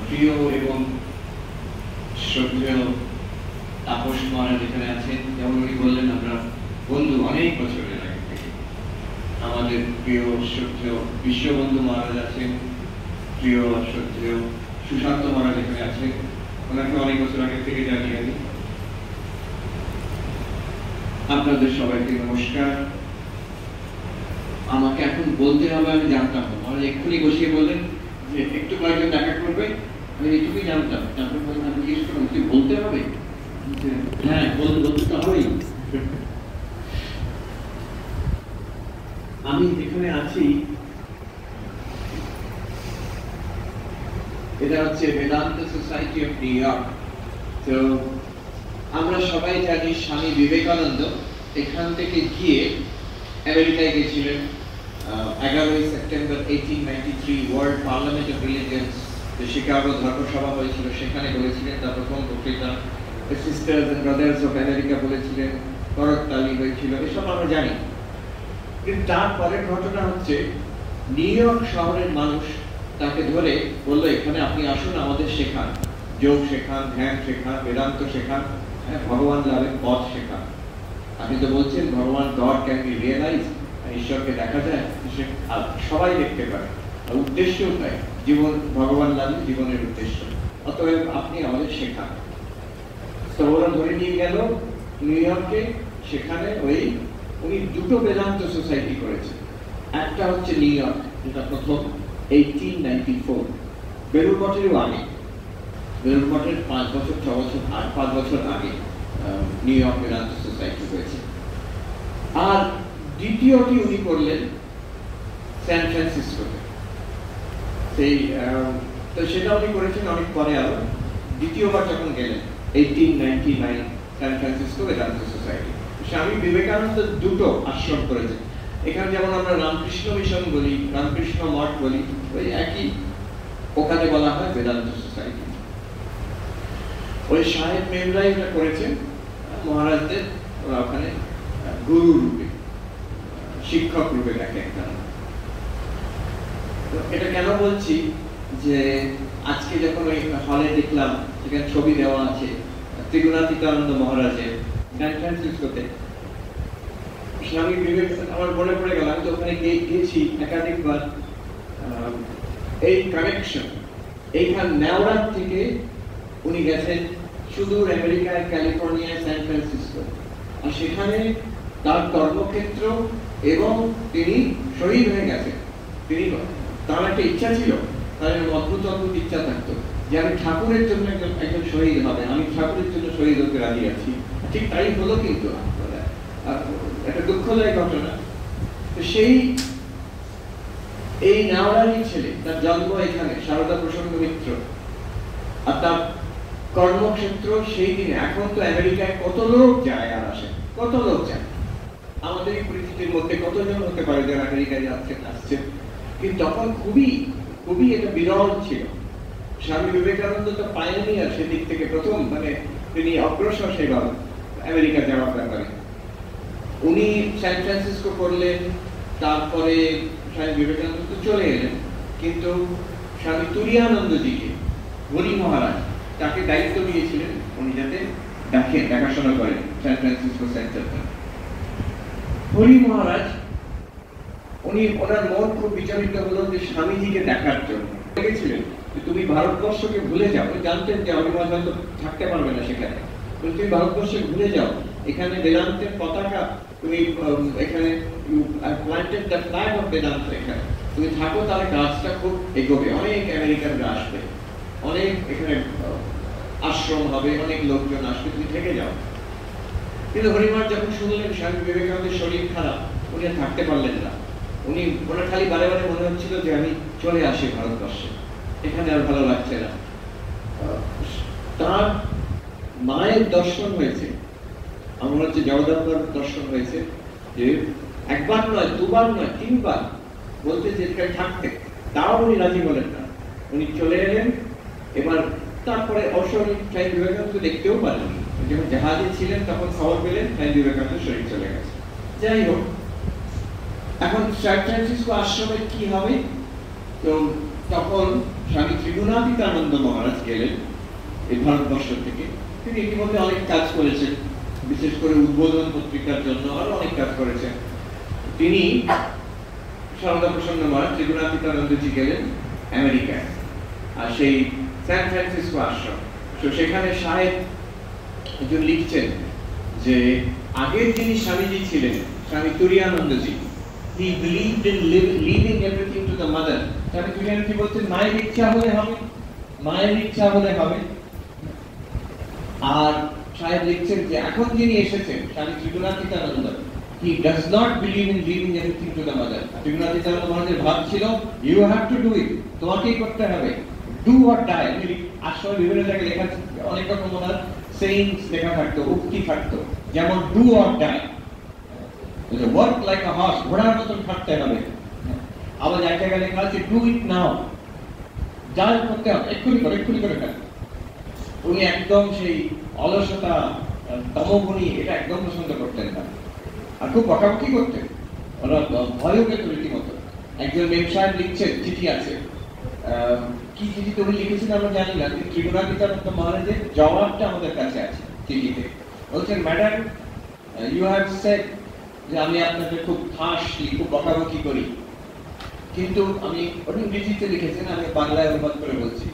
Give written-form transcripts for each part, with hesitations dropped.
প্রিয় এবং শ্রদ্ধেয় তাপস মহারাজ এখানে আছেন। যেমন উনি বললেন, আমরা বন্ধু অনেক বছরের আগে থেকে। আমাদের প্রিয় শ্রদ্ধেয় বিশ্ববন্ধু মহারাজ আছেন, প্রিয় শ্রদ্ধেয় সুশান্ত মহারাজ এখানে আছেন, ওনাকে অনেক বছর আগে থেকে জানি আমি। আপনাদের সবাইকে নমস্কার। আমাকে এখন বলতে হবে, আমি জানতাম না। মহারাজ এক্ষুনি বসিয়ে বললেন যে একটু কয়েকজন দেখা করবে, আমি এইটুকুই জানতাম। তারপর বললাম, আমি জিজ্ঞেস করলাম তুই বলতে হবে? হ্যাঁ, বলতে তো হবেই। আমি যেখানে আছি এটা হচ্ছে Vedanta society of new York. তো আমরা সবাই জানি স্বামী বিবেকানন্দ এখান থেকে গিয়ে আমেরিকায় গেছিলেন 11 September 1893 World Parliament of Religions, যে শিকাগো ধর্মসভা হয়েছিল, সেখানে বলেছিলেন তার প্রথম বক্তৃতা। Sisters and brothers of America বলেছিলেন, করতালি হয়েছিল, এসব আমরা জানি। কিন্তু তারপরের ঘটনা হচ্ছে নিউ ইয়র্ক শহরের মানুষ তাকে ধরে বললো, এখানে আপনি আসুন, আমাদের শেখান, যোগ শেখান, ধ্যান শেখান, বেদান্ত শেখান, ভগবান লাভের পথ শেখান। আপনি তো বলছেন ভগবান গড ক্যান বি রিয়েলাইজ, ঈশ্বরকে দেখা যায়, সবাই দেখতে পারে, উদ্দেশ্যও তাই, জীবন ভগবান লাভই জীবনের উদ্দেশ্য, অতএব আপনি আমাদের শেখান। তো ওরা ধরে নিয়ে গেল নিউ ইয়র্কে। সেখানে উনি দুটো বেদান্ত সোসাইটি করেছে। একটা হচ্ছে নিউ ইয়র্ক, যেটা প্রথম 1894, বেলুড় মঠেরও আগে, বেলুড় মঠের 5 বছর 6 বছর 5 বছর আগে নিউ ইয়র্ক বেদান্ত সোসাইটি হয়েছে। আর দ্বিতীয়টি উনি করলেন স্যান ফ্রান্সিসকোতে। সেই তো সেটা উনি করেছেন অনেক পরে। আরো দ্বিতীয়বার যখন গেলেন 1899 San Francisco Vedanta society. Swami Vivekananda দুটো আশ্রম করেছেন। এখানে যেমন আমরা রামকৃষ্ণ মিশন বলি, রামকৃষ্ণ মঠ বলি, ওই একই, ওখানে বলা হয় বেদান্ত সোসাইটি। ওই সাহেব মেমরাই ওটা করেছেন মহারাজদের, ওরা ওখানে গুরু রূপে, শিক্ষক রূপে দেখেন। এটা কেন বলছি, যে আজকে যখন ওই হলে দেখলাম, সেখানে ছবি দেওয়া আছে ত্রিগুণাতীতানন্দ মহারাজের স্যান ফ্রান্সিসকোতে। স্বামী বিবেকানন্দ আমার মনে পড়ে গেল, আমি তো ওখানে গিয়েছি একাধিকবার। এই কানেকশন এইখানে নেওয়ার থেকে উনি গেছেন সুদূর আমেরিকায়, ক্যালিফোর্নিয়ায়, স্যান ফ্রান্সিসকো, আর সেখানে তার কর্মক্ষেত্র, এবং তিনি শহীদ হয়ে গেছেন। তিনি, তার একটা ইচ্ছা ছিল, তার অদ্ভুত অদ্ভুত ইচ্ছা থাকতো যে আমি ঠাকুরের জন্য একজন শহীদ হবে, আমি ঠাকুরের জন্য শহীদ হতে রাজি আছি। ঠিক তাই হলো, কিন্তু একটা দুঃখদায়ক ঘটনা। তো সেই এই নেওয়ারই ছেলে, তার জন্ম এখানে, সারদা প্রসন্ন মিত্র, আর তার কর্মক্ষেত্র সেই দিনে। এখন তো আমেরিকায় কত লোক যায় আর আসে, কত লোক যায়, আমাদের এই পরিস্থিতির মধ্যে কতজন হতে পারে যারা আমেরিকায় আসছে, কিন্তু তখন খুবই খুবই এটা বিরল ছিল। স্বামী বিবেকানন্দ তো পায়োনিয়ার, সেদিক থেকে প্রথম, মানে তিনি অগ্রসর সেভাবে আমেরিকা যাওয়ার ব্যাপারে। উনি স্যান ফ্রান্সিসকো করলেন, তারপরে স্বামী বিবেকানন্দ তো চলে এলেন, কিন্তু স্বামী তুরীয়ানন্দজিকে হরি মহারাজ তাকে দায়িত্ব দিয়েছিলেন, উনি যাতে দেখাশোনা করেন স্যান ফ্রান্সিসকো সেন্টারটা। হরি মহারাজ, উনি, ওনার মন খুব বিচলিত হলো যে স্বামীজিকে দেখার জন্য গেছিলেন, তুমি ভারতবর্ষকে ভুলে যাও। জানতেন যে হরি মহারাজ হয়তো থাকতে পারবে না সেখানে, তুমি ভারতবর্ষকে ভুলে যাও, এখানে বেদান্তের পতাকা, তুমি এখানে planted the flag of Vedanta, এখানে তুমি থাকো, তাহলে কাজটা খুব এগোবে, অনেক আমেরিকানরা আসবে, অনেক এখানে আশ্রম হবে, অনেক লোকজন আসবে, তুমি থেকে যাও। কিন্তু হরিমহারাজ যখন শুনলেন স্বামী বিবেকানন্দের শরীর খারাপ, উনি আর থাকতে পারলেন না। ওনার খালি বারে বারে মনে হচ্ছিল যে আমি চলে আসি ভারতবর্ষে, এখানে আর ভালো লাগছে না। তার মায়ের দর্শন হয়েছে, আমার হচ্ছে জগদম্বার দর্শন হয়েছে, যে একবার নয়, দুবার নয়, 3 বার বলতে যে এখানে থাকতে, তাও উনি রাজি বলেন না। উনি চলে এলেন। এবার তারপরে অবসর স্বামী বিবেকানন্দ দেখতেও পারেননি, যখন জাহাজে ছিলেন তখন খবর পেলেন স্বামী বিবেকানন্দ শরীর চলে গেছে। যাই হোক, এখন স্যান ফ্রান্সিসকো আশ্রমে কি হবে? তো তখন স্বামী ত্রিগুণাতীতানন্দ মহারাজ গেলেন এই ভারতবর্ষ থেকে। তিনি ইতিমধ্যে অনেক কাজ করেছেন, বিশেষ করে উদ্বোধন পত্রিকার জন্য আরো অনেক কাজ করেছেন। তিনি সারদা প্রসন্ন মহারাজ ত্রিগুণাতীতানন্দজি গেলেন আমেরিকায়, আর সেই স্যান ফ্রান্সিসকো আশ্রম। তো সেখানে সাহেব একজন লিখছেন যে আগের যিনি স্বামীজি ছিলেন, স্বামী তুরীয়ানন্দজি, he believed in leaving everything to the mother. স্বামী তুরীয়ানন্দজি বলতেন মায়ের ইচ্ছা হলে হবে, মায়ের ইচ্ছা হলে হবে। আর সাহেব লিখছেন যে এখন যিনি এসেছেন স্বামী Trigunatitananda, he does not believe in leaving everything to the mother. Trigunatitananda মহারাজের ভাব ছিল you have to do it, তোমাকেই করতে হবে, do or die। আসলে বিভিন্ন জায়গায় লেখা অনেক রকম ওনার সেইংস লেখা থাকতো, উক্তি থাকতো, যেমন do or die, work like a horse, ঘোড়ার মতন খাটতে হবে। আবার এক জায়গায় লেখা আছে do it now, যা করতে হবে এক্ষুনি করে, এক্ষুনি করে ফেল। উনি একদম সেই অলসতা, তমগুণী, এটা একদম পছন্দ করতেন না। আর খুব বকাবকি করতেন, ওরা ভয়ও পেত রীতিমতো। একজন মেম সাহেব লিখছেন, চিঠি আছে, কি চিঠিতে উনি লিখেছেন আমরা জানি না, কিন্তু ত্রিগুণাতীতানন্দ মহারাজের জবাবটা আমাদের কাছে আছে চিঠিতে। বলছেন ম্যাডাম, ইউ হ্যাভ সেড যে আমি আপনাকে খুব হাসি, খুব বকাবকি করি, কিন্তু আমি ওটা ইংরেজিতে লিখেছেন, আমি বাংলায় অনুবাদ করে বলছি।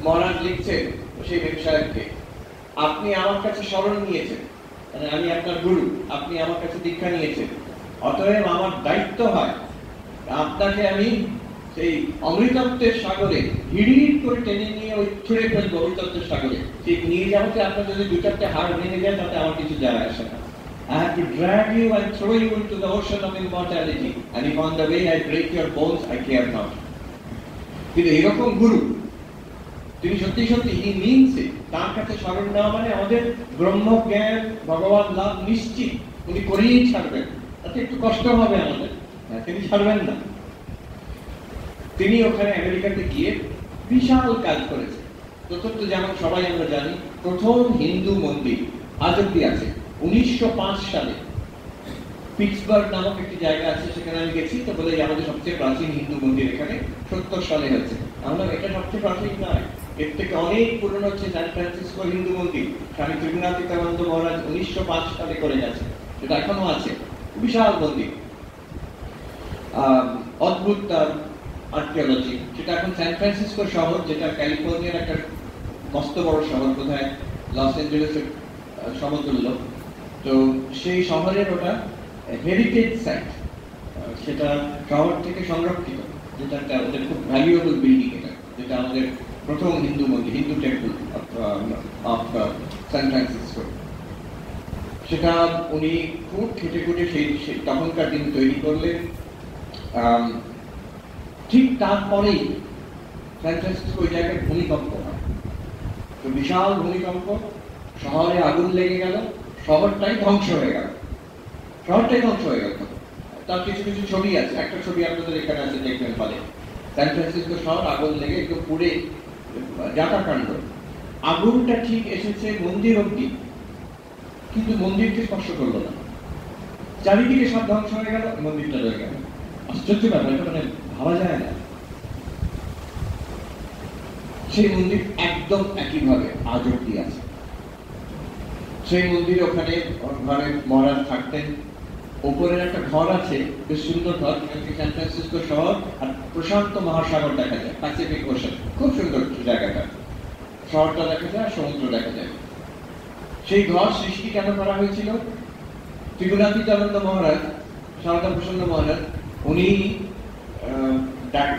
মহারাজ লিখছেন সেই মেম সাহেবকে, আপনি আমার কাছে শরণ নিয়েছেন, মানে আমি আপনার গুরু, আপনি আমার কাছে দীক্ষা নিয়েছেন, অতএব আমার দায়িত্ব হয় আপনাকে আমি সেই অমৃতত্বের সাগরে হিড়ির করে টেনে নিয়ে ওই ছুঁড়ে ফেলবো অমৃতত্বের সাগরে। ঠিক নিয়ে যাওয়াতে আপনার যদি দু চারটে হাড় ভেঙে যায় তাতে আমার কিছু যায় আসে না। I have to drag you and throw you into the ocean of immortality, and if on the way I break your bones, I care not. কিন্তু এরকম গুরু, তিনি সত্যি সত্যি হি মিনস ইট। তার কাছে শরণ নেওয়া মানে আমাদের ব্রহ্মজ্ঞান, ভগবান লাভ নিশ্চিত, উনি করেই ছাড়বেন। তাতে একটু কষ্ট হবে আমাদের, তিনি ছাড়বেন না। তিনি ওখানে আমেরিকাতে গিয়ে বিশাল কাজ করেছেন। প্রথম তো যেমন সবাই আমরা জানি, প্রথম হিন্দু মন্দির আজ অব্দি আছে 1905 সালে। পিটসবার্গ নামক একটি জায়গা আছে, সেখানে আমি গেছি, তো বলে আমাদের সবচেয়ে প্রাচীন হিন্দু মন্দির এখানে 70 সালে হয়েছে। আমরা এটা সবচেয়ে প্রাচীন নয়, এর থেকে অনেক পুরনো হচ্ছে স্যান ফ্রান্সিসকো হিন্দু মন্দির। স্বামী ত্রিগুণাতীতানন্দ মহারাজ 1905 সালে করে গেছে, সেটা এখনো আছে, বিশাল মন্দির, অদ্ভুত তার আর্কিওলজি। সেটা এখন স্যান ফ্রান্সিসকো শহর, যেটা ক্যালিফোর্নিয়ার একটা মস্ত বড় শহর, বোধহয় লস অ্যাঞ্জেলেসের সমতুল্য। তো সেই শহরের ওটা হেরিটেজ সাইট, সেটা শহর থেকে সংরক্ষিত, যেটা ওদের খুব ভ্যালুয়েবল বিল্ডিং, এটা যেটা আমাদের প্রথম হিন্দু মন্দির, Hindu temple of San Francisco. সেটা উনি খুব খেটে খুঁটে সেই তখনকার দিন তৈরি করলেন। ঠিক তারপরেই স্যান ফ্রান্সিসকো ওই জায়গায় ভূমিকম্প হয়, তো বিশাল ভূমিকম্প, শহরে আগুন লেগে গেল, শহরটাই ধ্বংস হয়ে গেল, শহরটাই ধ্বংস হয়ে গেল। তার কিছু কিছু ছবি আছে, একটা ছবি আপনাদের এখানে আছে, দেখবেন ফলে স্যান ফ্রান্সিসকো শহর আগুন লেগে একটু পুড়ে যাতাকাণ্ড। আগুনটা ঠিক এসেছে মন্দির অব্দি, কিন্তু মন্দিরকে স্পর্শ করলো না, চারিদিকে সব ধ্বংস হয়ে গেল, মন্দিরটা রয়ে গেল। আশ্চর্য ব্যাপার, এটা মানে ভাবা যায় না। সেই মন্দির একদম একইভাবে আজ অব্দি আছে। সেই মন্দিরে ওখানে ঘরে মহারাজ থাকতেন। উপরের একটা ঘর আছে, বেশ সুন্দর ঘর, স্যান ফ্রান্সিসকো শহর আর প্রশান্ত মহাসাগর দেখা যায়, প্যাসিফিক ওশান, খুব সুন্দর জায়গাটা, শহরটা দেখা যায়, সমুদ্র দেখা যায়। সেই ঘর সৃষ্টি কেন করা হয়েছিল? ত্রিগুণাতীতানন্দ মহারাজ, সারদা প্রসন্ন মহারাজ, উনি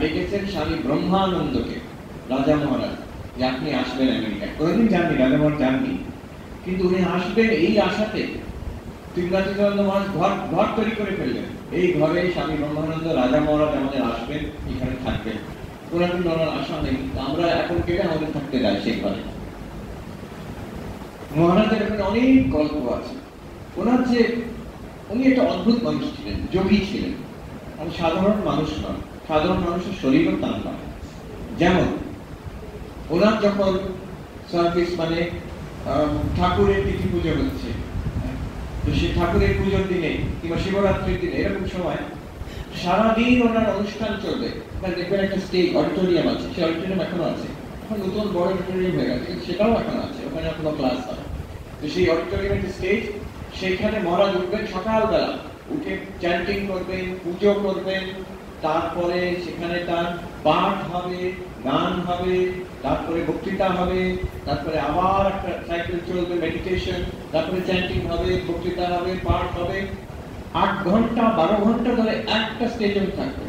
ডেকেছেন স্বামী ব্রহ্মানন্দকে, রাজা মহারাজ, যে আপনি আসবেন আমেরিকায়। কোনোদিন জাননি, রাজা মহারাজ জাননি, কিন্তু উনি আসবেন এই আশাতে ত্রিগুণাতীতানন্দ মহারাজ ঘর তৈরি করে ফেললেন। এই ঘরে স্বামী ব্রহ্মানন্দ, রাজা মহারাজ আমাদের আসবেন, এখানে থাকবেন। কোনোদিন ওনার আশা নেই, আমরা এখন কেটে আমাদের থাকতে যাই সেই ঘরে। মহারাজের এখানে অনেক গল্প আছে। ওনার যে, উনি একটা অদ্ভুত মানুষ ছিলেন, যোগী ছিলেন, আমি সাধারণ মানুষ নয়, সাধারণ মানুষের শরীরও তার নয়। যেমন ওনার যখন সার্ভিস, মানে ঠাকুরের তিথি পুজো হচ্ছে, তো সেই ঠাকুরের পুজোর দিনে কিংবা শিবরাত্রির দিনে এরকম সময় সারাদিন ওনার অনুষ্ঠান চলবে, ওখানে দেখবেন একটা স্টেজ অডিটোরিয়াম আছে, সেই অডিটোরিয়াম এখনো আছে, এখন নতুন বড় অডিটোরিয়াম হয়ে গেছে, কিন্তু সেটাও এখন আছে, ওখানে এখনো ক্লাস হয়। তো সেই অডিটোরিয়ামের যে স্টেজ, সেইখানে মহারাজ উঠবেন সকালবেলা, উঠে চ্যান্টিং করবেন, পুজো করবেন, তারপরে সেখানে তার পাঠ হবে, গান হবে, তারপরে বক্তৃতা হবে, তারপরে আবার একটা সাইকেল চলবে, মেডিটেশন, তারপরে চ্যান্টিং হবে, বক্তৃতা হবে, পাঠ হবে। 8 ঘন্টা 12 ঘন্টা ধরে একটা স্টেজে থাকবে,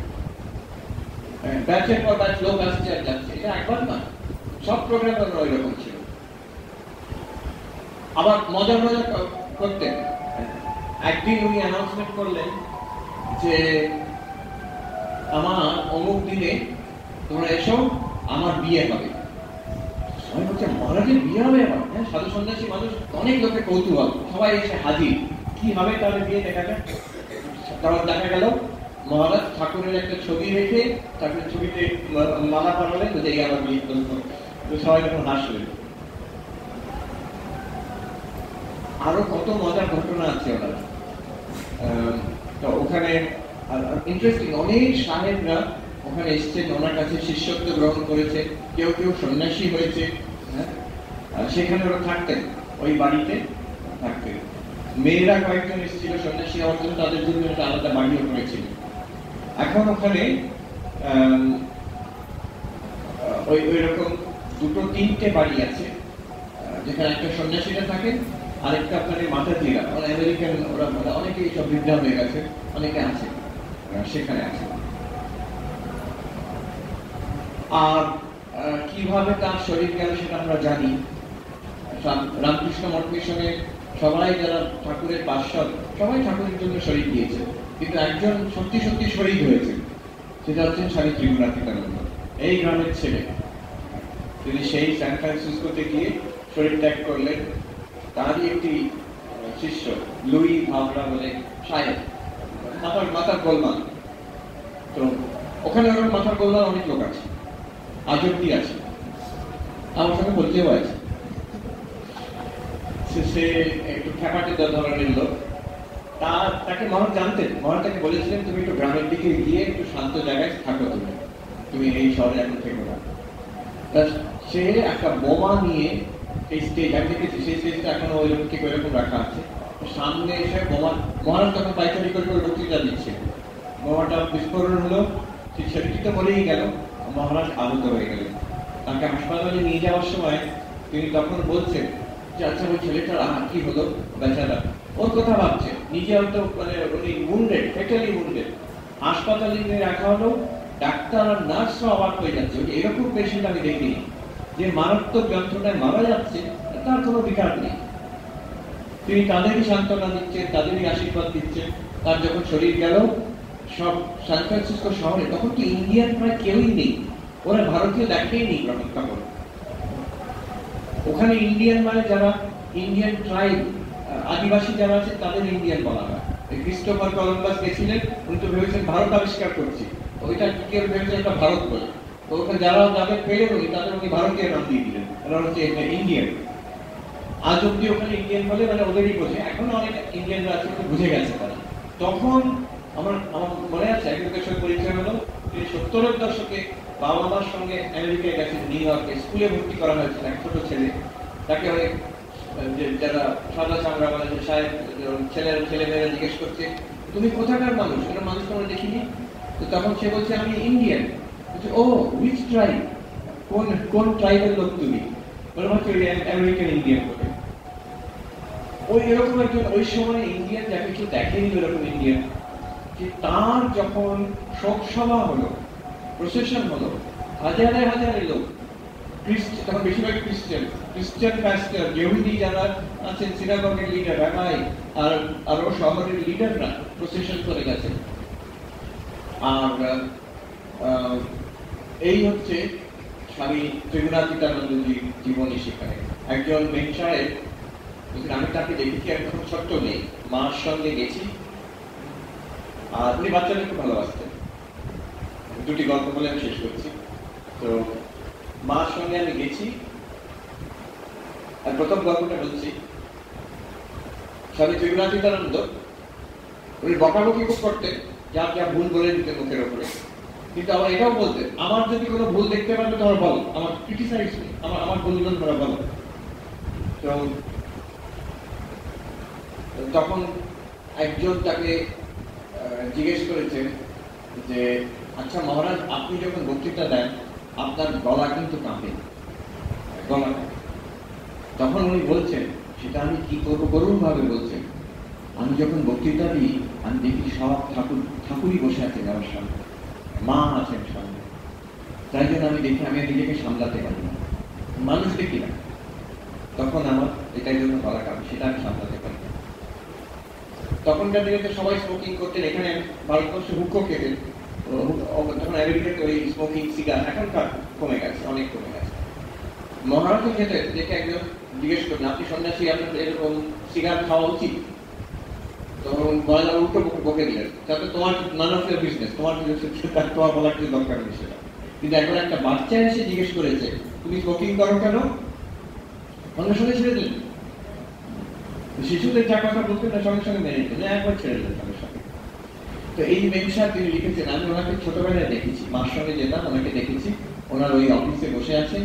ব্যাচের পর ব্যাচ লোক আসছে আর যাচ্ছে। এটা একবার না, সব প্রোগ্রাম ওই রকম ছিল। আবার মজা মজা করতেন। একদিন উনি অ্যানাউন্সমেন্ট করলেন যে আমার অমুক দিনে তোমরা এসো, আমার বিয়ে হবে। সবাই বলছে মহারাজের বিয়ে হবে আবার? হ্যাঁ, সাধু সন্ন্যাসী মানুষ, অনেক লোকের কৌতূহল, সবাই এসে হাজির। কি হবে তাহলে বিয়ে? দেখা যায় তারপর দেখা গেল মহারাজ ঠাকুরের একটা ছবি রেখে ঠাকুরের ছবিতে মালা পরালেন, তো এই আবার বিয়ে করবো। তো সবাই তখন হাসলেন। আরো কত মজার ঘটনা আছে ওনার। তো ওখানে ইন্টারেস্টিং, অনেক সাহেবরা ওখানে এসছেন, ওনার কাছে শিষ্যত্ব গ্রহণ করেছে, কেউ কেউ সন্ন্যাসী হয়েছে। হ্যাঁ, সেখানে ওরা থাকতেন, ওই বাড়িতে থাকতেন। মেয়েরা কয়েকজন এসেছিল সন্ন্যাসী হওয়ার জন্য, তাদের জন্য একটা আলাদা বাড়িও করেছিল। এখন ওখানে ওই রকম 2-3টে বাড়ি আছে, যেখানে একটা সন্ন্যাসীরা থাকেন, আরেকটা ওখানে মাতাজিরা, ওরা আমেরিকান, ওরা অনেকে সব বৃদ্ধা হয়ে গেছে, অনেকে আছে সেখানে আছে। আর কিভাবে তার শরীর গেল সেটা আমরা জানি। রামকৃষ্ণ মঠ মিশনে সবাই যারা ঠাকুরের পার্ষদ, সবাই ঠাকুরের জন্য শরীর দিয়েছে, কিন্তু একজন সত্যি সত্যি শহীদ হয়েছে, সেটা হচ্ছেন স্বামী ত্রিগুণাতীতানন্দ, এই গ্রামের ছেলে। তিনি সেই স্যান ফ্রান্সিসকোতে গিয়ে শরীর ত্যাগ করলেন। তারই একটি শিষ্য লুই ভাবরা বলে সাহেব, মাথার গোলমাল। তো ওখানে ওর মাথার গোলমাল অনেক লোক আছে, আজ অব্দি আছে, আমার সঙ্গে বলতেও আছে। সে একটু খ্যাপাটে ধরনের লোক। তাকে মহারাজ জানতেন, মহারাজ তাকে বলেছিলেন তুমি একটু গ্রামের দিকে গিয়ে একটু শান্ত জায়গায় থাকো, তুমি এই শহরে এখন থেকো না। সে একটা বোমা নিয়ে এই স্টেজ, আমি দেখেছি সেই স্টেজটা এখনো ওই রকম ঠিক ওইরকম রাখা আছে, সামনে এসে বোমা, মহারাজ তখন পাইচারি করে বক্তৃতা দিচ্ছে, বোমাটা বিস্ফোরণ হলো, সেই ছেলেটি তো মরেই গেল, মহারাজ আহত হয়ে গেলেন। তাকে হাসপাতালে নিয়ে যাওয়ার সময় তিনি তখন বলছেন যে আচ্ছা ওই ছেলেটার কি হলো বেচারা, ওর কথা ভাবছে, নিজে হয়তো মানে উনি উন্ডেড, ফেটালি উন্ডেড, হাসপাতালে নিয়ে রাখা হলো, ডাক্তার আর নার্সরা অবাক হয়ে যাচ্ছে, এরকম পেশেন্ট আমি দেখিনি, যে মারাত্মক যন্ত্রণায় মারা যাচ্ছে, তার কোনো বিকার নেই। তিনি তাদেরই সান্ত্বনা দিচ্ছেন, তাদেরই আশীর্বাদ দিচ্ছেন। তার যখন শরীর গেল, সব সান ফ্রান্সিসকো শহরে তখন কি ইন্ডিয়ান প্রায় কেউই নেই, ওরা ভারতীয় দেখেই নেই তখন। ওখানে ইন্ডিয়ান মানে যারা ইন্ডিয়ান ট্রাইব, আদিবাসী যারা আছে তাদের ইন্ডিয়ান বলা হয়। ক্রিস্টোফার কলম্বাস গেছিলেন, উনি তো ভেবেছেন ভারত আবিষ্কার করছি, ওইটা কেউ ভেবেছেন এটা ভারত বলে, তো ওখানে যারা যাদের পেলেন উনি, তাদের উনি ভারতীয় নাম দিয়ে দিলেন, ওরা হচ্ছে ইন্ডিয়ান। আজ অব্দি ওখানে ইন্ডিয়ান বলে মানে ওদেরই বোঝে, এখনো অনেক ইন্ডিয়ানরা আছে, বুঝে গেছে তারা। তখন আমার মনে আছে একজনের সঙ্গে পরিচয় হলো, তিনি 70-এর দশকে বাবা মার সঙ্গে আমেরিকায় গেছেন, নিউ ইয়র্কে, স্কুলে ভর্তি করা হয়েছে এক ছোট ছেলে, তাকে অনেক যারা সাদা চামড়া বলে যে সাহেব, ছেলেমেয়েরা জিজ্ঞেস করছে তুমি কোথাকার মানুষ, এটা মানুষ তোমরা দেখিনি। তো তখন সে বলছে আমি ইন্ডিয়ান। বলছে ও হুইচ ট্রাইব, কোন ট্রাইবের লোক তুমি? বলে হচ্ছে আমেরিকান ইন্ডিয়ান বলে। ওই এরকম একজন ওই সময় ইন্ডিয়ান, যাকে কেউ দেখেনি ওরকম ইন্ডিয়ান, যে তার যখন শোক সভা হলো, প্রসেশন হলো, হাজারে হাজারে লোক, তখন বেশিরভাগ খ্রিস্টান প্যাস্টর, ইহুদি যারা আছেন, সিনাগগের লিডার, রাবাই আর আরো শহরের লিডাররা প্রসেশন করে গেছেন। আর এই হচ্ছে স্বামী ত্রিগুণাতীতানন্দজির জীবনী। সেখানে একজন মেম সাহেব, আমি তাকে দেখেছি একদম ছোট্ট নেই, মার সঙ্গে গেছি, আর উনি বাচ্চাদের খুব ভালোবাসতেন। দুটি গল্প বলে আমি শেষ করছি। তো মার সঙ্গে আমি গেছি, আর প্রথম গল্পটা বলছি। স্বামী ত্রিগুণাতীতানন্দ উনি বকাবকি খুব করতেন, যা যা ভুল বলে দিতেন মুখের ওপরে। কিন্তু আবার এটাও বলতে, আমার যদি কোনো ভুল দেখতে পারবে তোমরা বলো, আমার ক্রিটিসাইজ নেই, আমার ভুলগুলো তোমরা বলো। তো তখন একজন তাকে জিজ্ঞেস করেছেন যে আচ্ছা মহারাজ, আপনি যখন বক্তৃতা দেন আপনার গলা কিন্তু কাঁপে, গলা কাঁপে। তখন উনি বলছেন, সেটা আমি কি করবো, করুণ ভাবে বলছেন, আমি যখন বক্তৃতা দিই আমি দেখি সব ঠাকুরই বসে আছেন আমার সামনে, মা আছেন সামনে, তাই জন্য আমি দেখি আমি নিজেকে সামলাতে পারি না, মানুষ দেখি না, তখন আমার এটাই জন্য গলা কাঁপে, সেটা আমি সামলাতে পারি না। তখনকার দিনে তো সবাই স্মোকিং করতেন, এখানে ভারতবর্ষে হুক্কো খেতেন, তখন আমেরিকাতে ওই স্মোকিং সিগার এখনকার কমে গেছে, অনেক কমে গেছে। মহারাষ্ট্র খেতে দেখে একজন জিজ্ঞেস করলেন, আপনি সন্ন্যাসী, আপনার এরকম সিগার খাওয়া উচিত? তখন মহিলা উল্টো বকে দিলেন, তাতে তোমার নান অফ ইয়ার বিজনেস, তোমার তোমার বলার কিছু দরকার নেই সেটা। কিন্তু এখন একটা বাচ্চা এসে জিজ্ঞেস করেছে তুমি স্মোকিং করো কেন, সঙ্গে সঙ্গে ছেড়ে দিলেন। শিশুদের যা কথা বলতেন না সঙ্গে সঙ্গে মেনে নিতেন, একবার ছেড়ে দিলেন সঙ্গে সঙ্গে। তো এই মেমসা তিনি লিখেছেন, আমি ওনাকে ছোটবেলায় দেখেছি, মার সঙ্গে যেতাম, ওনাকে দেখেছি, ওনার ওই অফিসে বসে আছেন।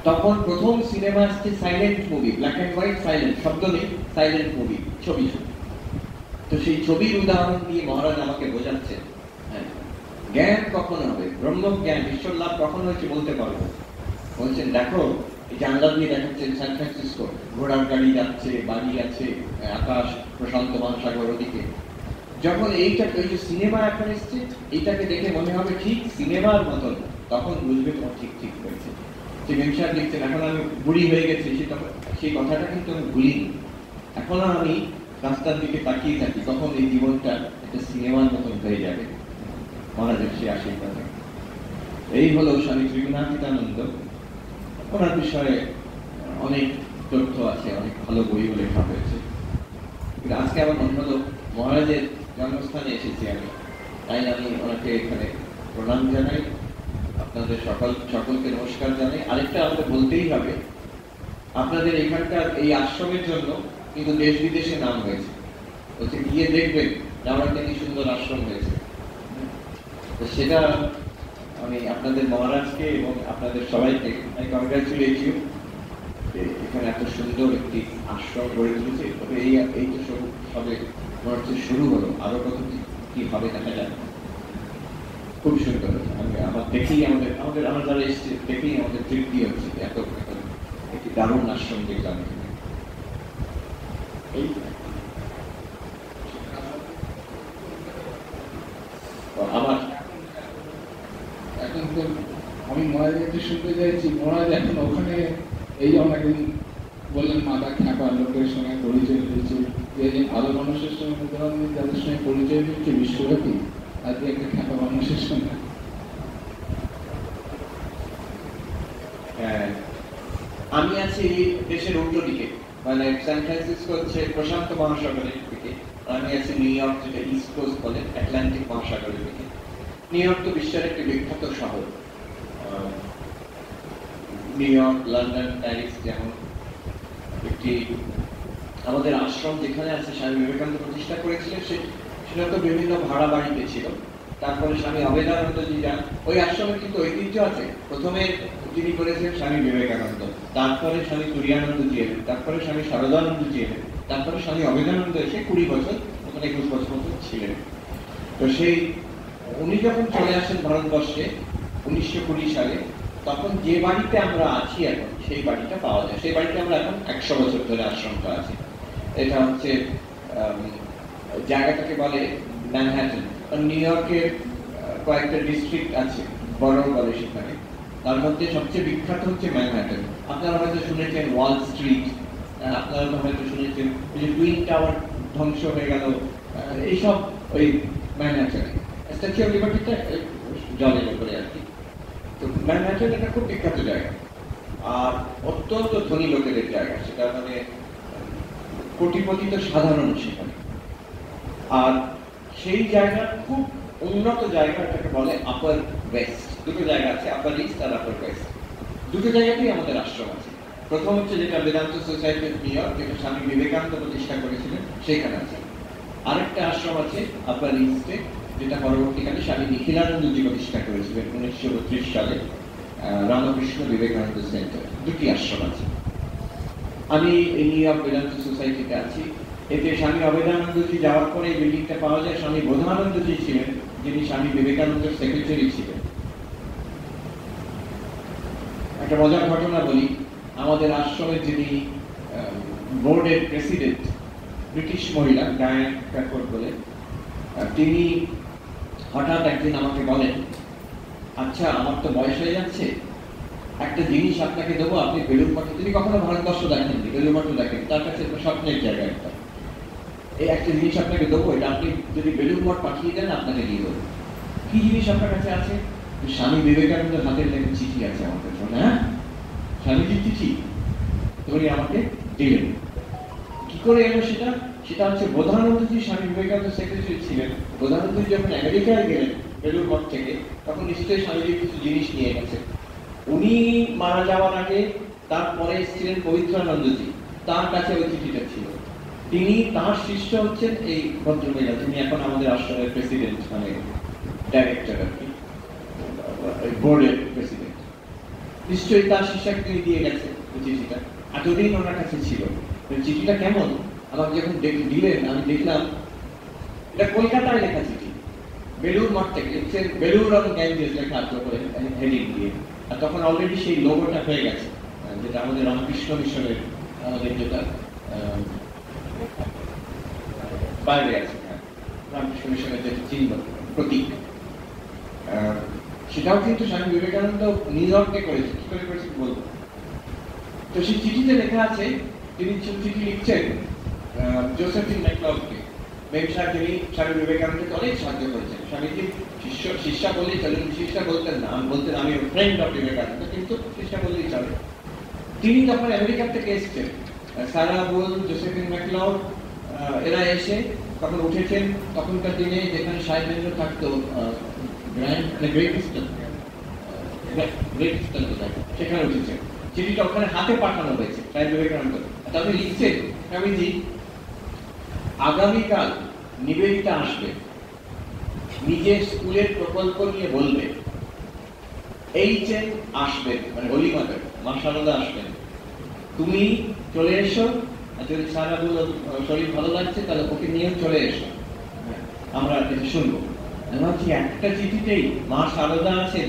তখন প্রথম সিনেমা আসছে silent movie, black and white, silent, শব্দ নেই, সাইলেন্ট মুভি, ছবি শুধু। তো সেই ছবির উদাহরণ দিয়ে মহারাজ আমাকে বোঝাচ্ছেন, হ্যাঁ, জ্ঞান কখন হবে, ব্রহ্মজ্ঞান, ঈশ্বর লাভ কখন হয়েছে বলতে পারবো। বলছেন দেখো, এই জানলা দিয়ে দেখাচ্ছেন সান ফ্রান্সিসকো, ঘোড়ার গাড়ি যাচ্ছে, বাড়ি আছে, আকাশ, প্রশান্ত মহাসাগর ওদিকে। যখন এইটা ওই যে সিনেমা এখন এসছে, এইটাকে দেখে মনে হবে ঠিক সিনেমার মতন, তখন বুঝবে তোমার ঠিক ঠিক হয়েছে। যে মেমসার দেখছেন, এখন আমি বুড়ি হয়ে গেছি, সেই কথাটা কিন্তু আমি ভুলিনি, এখনো আমি রাস্তার দিকে তাকিয়ে থাকি, তখন এই জীবনটা একটা সিনেমার মতন হয়ে যাবে মহারাজের সে আশীর্বাদ। এই হলো স্বামী ত্রিগুণাতীতানন্দ। ওনার বিষয়ে অনেক তথ্য আছে, অনেক ভালো বইও লেখা হয়েছে। কিন্তু আজকে আমার মনে হলো মহারাজের জন্মস্থানে এসেছি আমি, তাই আমি ওনাকে এখানে প্রণাম জানাই, আপনাদের সকলকে নমস্কার জানাই। আরেকটা আমাদের বলতেই হবে, আপনাদের এখানকার এই আশ্রমের জন্য কিন্তু দেশ বিদেশে নাম হয়েছে, বলছে গিয়ে দেখবেন রামরাতে কি সুন্দর আশ্রম হয়েছে। তো সেটা আমি আপনাদের মহারাজকে এবং আপনাদের সবাইকে কংগ্রাচুলেট ইউ, এখানে এত সুন্দর একটি আশ্রম গড়ে তুলেছে। তবে এই তো সবে মনে হচ্ছে শুরু হলো, আরো কত কি হবে দেখা যাক। খুব সুন্দর, আমি আমার দেখেই আমাদের আমার যারা এসছে দেখেই আমাদের তৃপ্তি হচ্ছে, এত একটি দারুণ আশ্রম দেখলাম। এই আমার এখন তো আমি মহারাজের কাছে শুনতে চাইছি, মহারাজ এখন ওখানে এই অনেকদিন বললেন মাথা খ্যাপা লোকের সঙ্গে পরিচয় হয়েছে, যে ভালো মানুষের সঙ্গে উদাহরণ যাদের সঙ্গে পরিচয় হচ্ছে বিশ্বব্যাপী, আজকে একটা খ্যাপা মানুষের সঙ্গে। আমি আছি দেশের উল্টো দিকে, মানে সান ফ্রান্সিসকো হচ্ছে প্রশান্ত মহাসাগরের দিকে, আমি আছি নিউ ইয়র্ক, যেটা ইস্ট কোস্ট বলে, আটলান্টিক মহাসাগরের দিকে। নিউ ইয়র্ক তো বিশ্বের একটি বিখ্যাত শহর, নিউ ইয়র্ক, লন্ডন, প্যারিস যেমন। একটি আমাদের আশ্রম যেখানে আছে স্বামী বিবেকানন্দ প্রতিষ্ঠা করেছিলেন, সেটা তো বিভিন্ন ভাড়া বাড়িতে ছিল। তারপরে স্বামী অভেদানন্দজি যান, ওই আশ্রমে কিন্তু ঐতিহ্য আছে, প্রথমে যিনি করেছিলেন স্বামী বিবেকানন্দ, তারপরে স্বামী তুরীয়ানন্দজি এলেন, তারপরে স্বামী শারদানন্দজি এলেন, তারপরে স্বামী অভেদানন্দ এসে 20 বছর, ওখানে 21 বছর মতো ছিলেন। তো সেই উনি যখন চলে আসেন ভারতবর্ষে 1920 সালে, তখন যে বাড়িতে আমরা আছি এখন সেই বাড়িটা পাওয়া যায়। সেই বাড়িতে আমরা এখন 100 বছর ধরে আশ্রমটা আছে। এটা হচ্ছে জায়গাটাকে বলে ম্যানহাটন। নিউ ইয়র্কের কয়েকটা ডিস্ট্রিক্ট আছে, বড় বলে সেখানে, তার মধ্যে সবচেয়ে বিখ্যাত হচ্ছে ম্যানহাটন। আপনারা হয়তো শুনেছেন ওয়াল স্ট্রিট, আপনারা হয়তো শুনেছেন যে টুইন টাওয়ার ধ্বংস হয়ে গেল, এইসব ওই ম্যানহাটনে। স্ট্যাচু অফ লিবার্টিটা জলের উপরে আর কি। তো ম্যানহাটন একটা খুব বিখ্যাত জায়গা, আর অত্যন্ত ধনী লোকেদের জায়গা, সেটা মানে কোটিপতি তো সাধারণ সেখানে। আর সেই জায়গা খুব উন্নত জায়গা, এটাকে বলে আপার ওয়েস্ট। দুটো জায়গা আছে, আপার ইস্ট আর আপার ওয়েস্ট। দুটো জায়গাতেই আমাদের আশ্রম আছে। প্রথম হচ্ছে যেটা Vedanta society of new York, যেটা স্বামী বিবেকানন্দ প্রতিষ্ঠা করেছিলেন, সেখানে আছে। আরেকটা আশ্রম আছে আপার ইস্টে, যেটা পরবর্তীকালে স্বামী নিখিলানন্দজি প্রতিষ্ঠা করেছিলেন 1932 সালে রামকৃষ্ণ বিবেকানন্দ সেন্টার। দুটি আশ্রম আছে। আমি এই নিউ ইয়র্ক বেদান্ত সোসাইটিতে আছি। এতে স্বামী অভেদানন্দজি যাওয়ার পরে এই বিল্ডিংটা পাওয়া যায়। স্বামী বোধানন্দজি ছিলেন, যিনি স্বামী বিবেকানন্দের সেক্রেটারি ছিলেন। একটা মজার ঘটনা বলি, আমাদের আশ্রমের যিনি বোর্ডের প্রেসিডেন্ট, ব্রিটিশ মহিলা ডায়ান ক্র্যাফোর্ড বলে, তিনি হঠাৎ একদিন আমাকে বলেন, আচ্ছা আমার তো বয়স হয়ে যাচ্ছে, একটা জিনিস আপনাকে দেবো, আপনি বেলুর মঠে, তিনি কখনো ভারতবর্ষ দেখেননি, বেলুর মঠ দেখেন, তার কাছে স্বপ্নের জায়গা একটা, এই একটা জিনিস আপনাকে দেবো, এটা আপনি যদি বেলুর মঠ পাঠিয়ে দেন আপনাকে দিয়ে দেবো। কি জিনিস আপনার কাছে আছে? স্বামী বিবেকানন্দের হাতের লেখা চিঠি আছে আমার কাছে। হ্যাঁ, স্বামীজির চিঠি তুমি আমাকে দিলেন। কি করে এলো সেটা? সেটা হচ্ছে বোধানন্দজি স্বামী বিবেকানন্দের সেক্রেটারি ছিলেন। বোধানন্দজি যখন আমেরিকায় গেলেন বেলুর মঠ থেকে, তখন নিশ্চয়ই স্বামীজি কিছু জিনিস নিয়ে গেছে। উনি মারা যাওয়ার আগে তারপরে ছিলেন পবিত্রানন্দজি, তার কাছে ওই চিঠিটা ছিল। তিনি তার শিষ্য হচ্ছেন এই ভদ্রমহিলা, তিনি এখন আমাদের আশ্রমের প্রেসিডেন্ট, মানে ডাইরেক্টর আর কি, বোর্ডের প্রেসিডেন্ট। নিশ্চয়ই তার শিষ্যকে তিনি দিয়ে গেছে ওই চিঠিটা, এতদিন ওনার কাছে ছিল। চিঠিটা কেমন আমাকে যখন দিলেন, আমি দেখলাম এটা কলকাতায় লেখা চিঠি, বেলুর মঠ থেকে লিখছেন, বেলুর এবং গ্যাঞ্জেস লেখা আছে করে হেডিং দিয়ে। আর তখন অলরেডি সেই লোগোটা হয়ে গেছে, যেটা আমাদের রামকৃষ্ণ মিশনের, আমাদের যেটা বাইরে আছে, রামকৃষ্ণ মিশনের যে চিহ্ন, প্রতীক, সেটাও কিন্তু স্বামী বিবেকানন্দ নিউ ইয়র্কে করেছে। কি করে করেছে বলবো। তো সেই চিঠিতে লেখা আছে, তিনি চিঠি লিখছেন জোসেফিন ম্যাকলাউডকে, মেমসার, যিনি স্বামী বিবেকানন্দকে অনেক সাহায্য করেছেন। স্বামীজি শিষ্যা বললেই চলেন, শিষ্যা বলতেন না, বলতেন আমি ফ্রেন্ড অফ বিবেকানন্দ, কিন্তু শিষ্যা বললেই চলে। তিনি যখন আমেরিকা থেকে এসছেন, সারা বুল, জোসেফিন ম্যাকলাউড এরা এসে তখন উঠেছেন, তখনকার দিনে যেখানে সাহেবেন্দ্র থাকতো, গ্রেট ইস্টার্ন সেখানে উঠেছেন। চিঠিটা ওখানে হাতে পাঠানো হয়েছে স্বামী বিবেকানন্দ। তাদের লিখছেন, স্বামীজি আগামীকাল নিবেদিতা আসবে, নিজের স্কুলের প্রকল্প নিয়ে বলবে, এইচএন আসবেন, মানে হোলি মাদার মা শারদা আসবেন, তুমি চলে এসো, আর যদি সারা বল শরীর ভালো লাগছে তাহলে ওকে নিয়ে চলে এসো, আমরা কিছু শুনবো। ভাবছি একটা চিঠিতেই মা শারদা আছেন,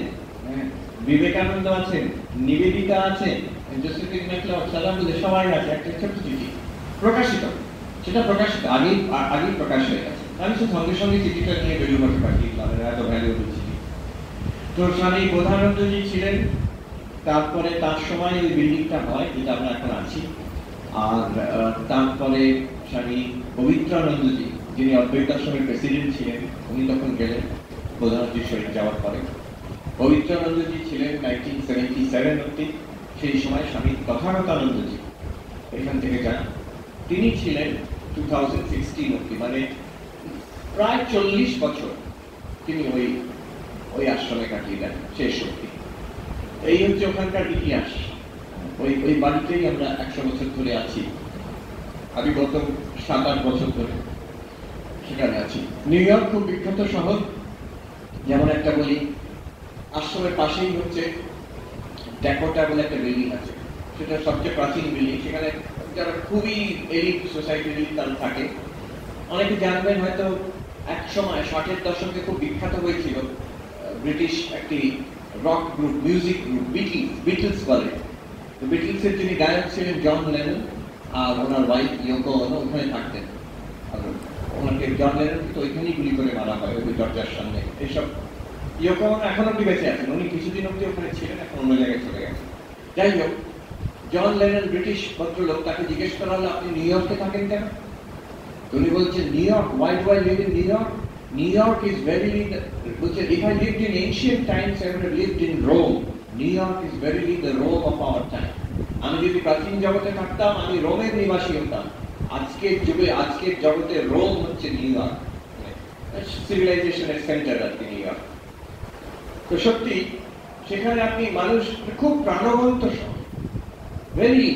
বিবেকানন্দ আছেন, নিবেদিতা আছেন, জোসেফিন ম্যাকলাউড, সারা বল সবাই আছে, একটা ছোট্ট চিঠি প্রকাশিত। সেটা প্রকাশিত আগেই প্রকাশ হয়ে গেছে। আমি সঙ্গে সঙ্গে চিঠিটা নিয়ে বেলুর মঠে পাঠিয়ে দিলাম, এত ভ্যালুয়েবল চিঠি। তো স্বামী বোধানন্দজি ছিলেন, তারপরে তার সময় ওই বিল্ডিংটা হয়, যেটা আমরা এখন আছি। আর তারপরে স্বামী পবিত্রানন্দজি, যিনি অদ্বৈত আশ্রমের প্রেসিডেন্ট ছিলেন, উনি তখন গেলেন বোধানন্দজির শরীর যাওয়ার পরে। পবিত্রানন্দজি ছিলেন 1977 অব্দি, সেই সময় স্বামী তথাগতানন্দজি এখান থেকে যান, তিনি ছিলেন 2016 অব্দি, মানে প্রায় 40 বছর তিনি ওই আশ্রমে কাটিয়ে দেন শেষ অব্দি। এই হচ্ছে ওখানকার ইতিহাস। ওই বাড়িতেই আমরা 100 বছর ধরে আছি। আমি গত 7-8 বছর ধরে সেখানে আছি। নিউ ইয়র্ক খুব বিখ্যাত শহর। যেমন একটা বলি, আশ্রমের পাশেই হচ্ছে ড্যাকোটা বলে একটা বিল্ডিং আছে, সেটা সবচেয়ে প্রাচীন বিল্ডিং। সেখানে যারা খুবই এলিট সোসাইটির তারা থাকে। অনেকে জানবেন হয়তো, এক সময় 60-এর দশকে খুব বিখ্যাত হয়েছিল ব্রিটিশ একটি rock group, music group, Beatles বলে। বিটলসের যিনি গায়ক ছিলেন জন লেনন, আর ওনার ওয়াইফ ইয়োকো ওনো ওখানে থাকতেন। ওনাকে জন লেনন তো ওইখানেই গুলি করে মারা হয় ওই দরজার সামনে। এইসব ইয়োকো ওনো এখন অব্দি বেঁচে আছেন, উনি কিছুদিন অব্দি ওখানে ছিলেন, এখন অন্য জায়গায় চলে গেছেন। যাই হোক, জন লেনন ব্রিটিশ ভদ্রলোক, তাকে জিজ্ঞেস করা হলো আপনি নিউ ইয়র্কে থাকেন কেন? উনি বলছেন new York, why do I live in New York? New York is verily if I lived in ancient times I would have lived in Rome. New York is verily the Rome of our time. আমি যদি প্রাচীন জগতে থাকতাম আমি রোমের নিবাসী হতাম। আজকের যুগে, আজকের জগতে রোম হচ্ছে নিউ ইয়র্ক, সিভিলাইজেশনের সেন্টার আর কি নিউ ইয়র্ক। তো সত্যি সেখানে আপনি মানুষ খুব প্রাণবন্ত শহর, very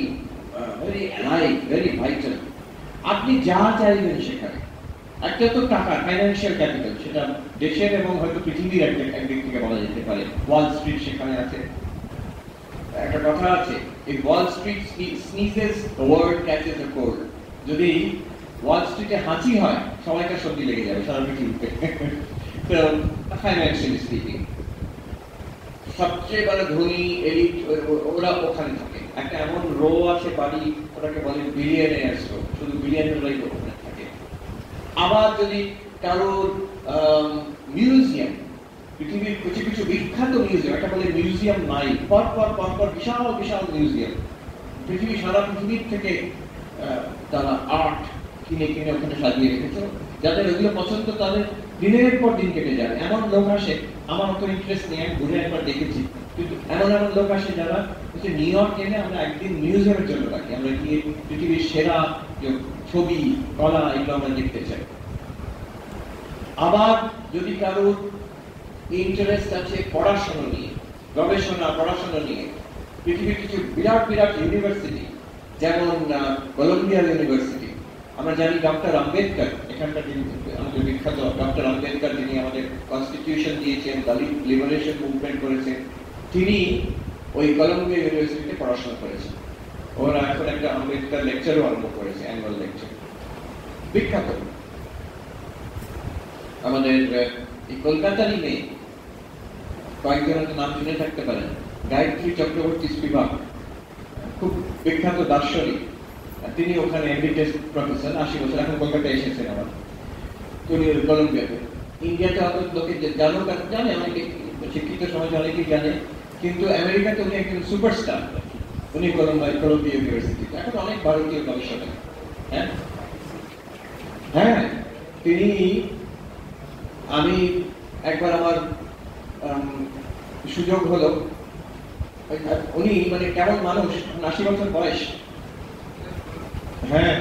very alive, very vital. আপনি যা চাইবেন সেখানে। একটা তো টাকা, ফাইন্যান্সিয়াল ক্যাপিটাল, সেটা দেশের এবং হয়তো পৃথিবীর একদিক থেকে বলা যেতে পারে। ওয়াল স্ট্রিট সেখানে আছে। একটা কথা আছে, if Wall Street sneezes, the world catches a cold. যদি ওয়াল স্ট্রিটে হাঁচি হয়, সবাইকার সর্দি লেগে যাবে সারা পৃথিবীতে। তো ফাইন্যান্সিয়ালি স্পিকিং সবচেয়ে বড় ধনী এলিট ওরা ওখানে থাকে। একটা এমন রো আছে বাড়ি, ওটাকে বলে বিলিয়নিয়ার্স রো, শুধু বিলিয়নিয়াররাই ওখানে থাকে। আবার যদি কারোর মিউজিয়াম, পৃথিবীর কিছু কিছু বিখ্যাত মিউজিয়াম, একটা বলে মিউজিয়াম নাই, পর বিশাল বিশাল মিউজিয়াম, সারা পৃথিবীর থেকে তারা আর্ট কিনে কিনে ওখানে সাজিয়ে রেখেছে। যাদের ওইগুলো পছন্দ তাদের দিনের পর দিন কেটে যাবে। এমন লোক আসে, আমার অত ইন্টারেস্ট নেই, আমি ঘুরে একবার দেখেছি, কিন্তু এমন এমন লোক আসে যারা হচ্ছে নিউ ইয়র্ক এনে আমরা একদিন মিউজিয়ামের জন্য রাখি, আমরা গিয়ে পৃথিবীর সেরা ছবি কলা এগুলো আমরা দেখতে চাই। আবার যদি কারোর ইন্টারেস্ট আছে পড়াশোনা নিয়ে, পড়াশোনা নিয়ে, পৃথিবীর কিছু বিরাট বিরাট ইউনিভার্সিটি, যেমন কলম্বিয়া ইউনিভার্সিটি, আমরা জানি ডক্টর আম্বেদকর, এখানকার আমাদের বিখ্যাত ডক্টর আম্বেদকর, যিনি আমাদের কনস্টিটিউশন দিয়েছেন, দলিত লিবারেশন মুভমেন্ট করেছেন, তিনি ওই কলম্বিয়া ইউনিভার্সিটিতে পড়াশোনা করেছেন। ওরা এখন একটা আম্বেদকর লেকচারও আরম্ভ করেছে, অ্যানুয়াল লেকচার, বিখ্যাত। আমাদের এই কলকাতারই মেয়ে, কয়েকজনের নাম শুনে থাকতে পারেন, গায়ত্রী চক্রবর্তী স্পিভাক, খুব বিখ্যাত দার্শনিক, তিনি ওখানে এমবিবিএস প্রফেসর, 80 বছর, এখন কলকাতায় এসেছেন আবার, তিনি কলম্বিয়াতে। ইন্ডিয়াতে অত লোকে জানে, অনেকে শিক্ষিত সমাজে অনেকেই জানে, কিন্তু আমেরিকাতে উনি একজন সুপারস্টার, উনি কলম্বিয়া ইউনিভার্সিটিতে, এখন অনেক ভারতীয় গবেষণা। হ্যাঁ, তিনি, আমি একবার আমার সুযোগ হলো, উনি মানে কেমন মানুষ, 80 বছর বয়স। হ্যাঁ,